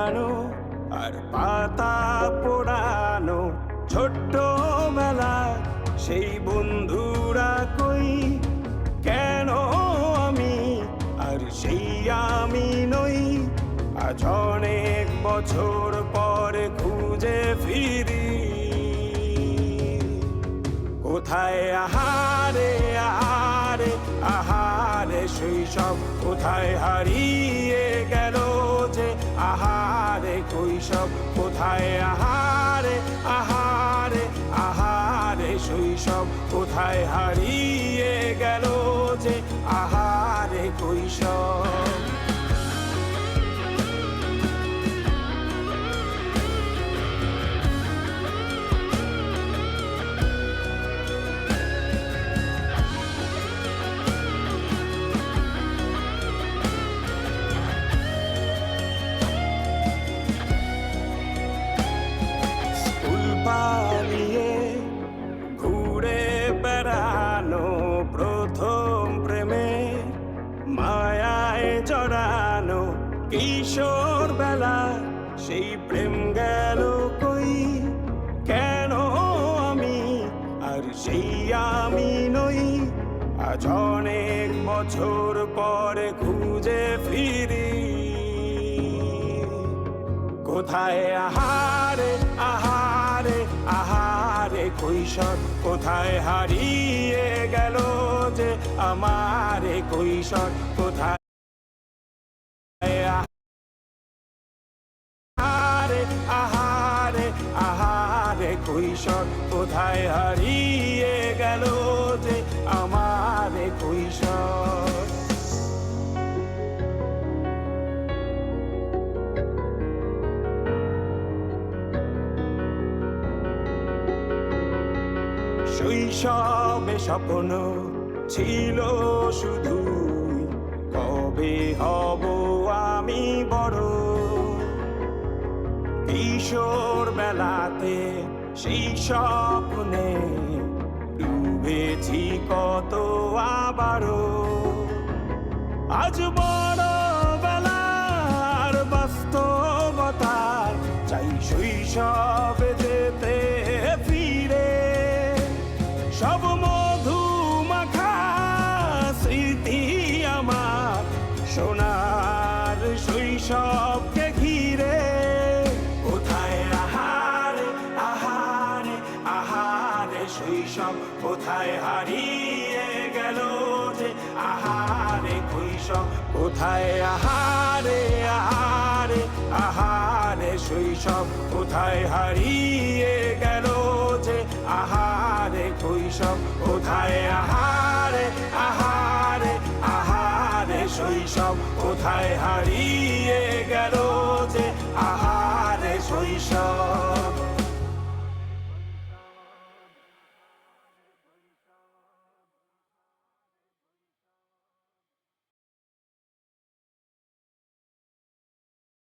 হারানো আর পাতা পোড়ানো ছোট্ট মেলা সেই বন্ধুরা কই কেন আমি আর সেই আমি নই আজ অনেক বছর পরে খুঁজে ফিরি কোথায় আহারে আহারে আহারে শৈশব কোথায় হারিয়ে গেল যে আহারে কৈশব কোথায় আহারে আহারে আহারে শৈশব কোথায় হারিয়ে গেল যে আহারে কৈশব পালিয়ে ঘুরে বেড়ানো প্রথম প্রেমে মায়ায় জড়ানো কিশোর বেলা সেই প্রেম গেল কই কেন আমি আর সেই আমি নই আজ অনেক বছর পরে খুঁজে ফিরি কোথায় আহারে আহারে আহারে কৈশোর কোথায় হারিয়ে গেল যে আমার কৈশোর কোথায় আহারে আহারে আহারে কৈশোর কোথায় হারিয়ে গেল যে আমার কৈশোর শৈশবে স্বপ্ন ছিল শুধু কবে হব আমি বড় কিশোর বেলাতে সেই স্বপ্নে ডুবেছি কত আবারও আজ বড় বেলার বাস্তবতার চাই শৈশবে যেতে ফিরে সব মধু মাখা স্মৃতি আমার সোনার শৈশবকে ঘিরে কোথায় আহারে আহারে আহারে শৈশব কোথায় হারিয়ে গেল যে আহারে কৈশব কোথায় আহারে আহারে আহারে শৈশব কোথায় হারিয়ে গেল যে আহারে কৈশব কোথায় আহারে আহারে আহারে শৈশব কোথায় হারিয়ে গেল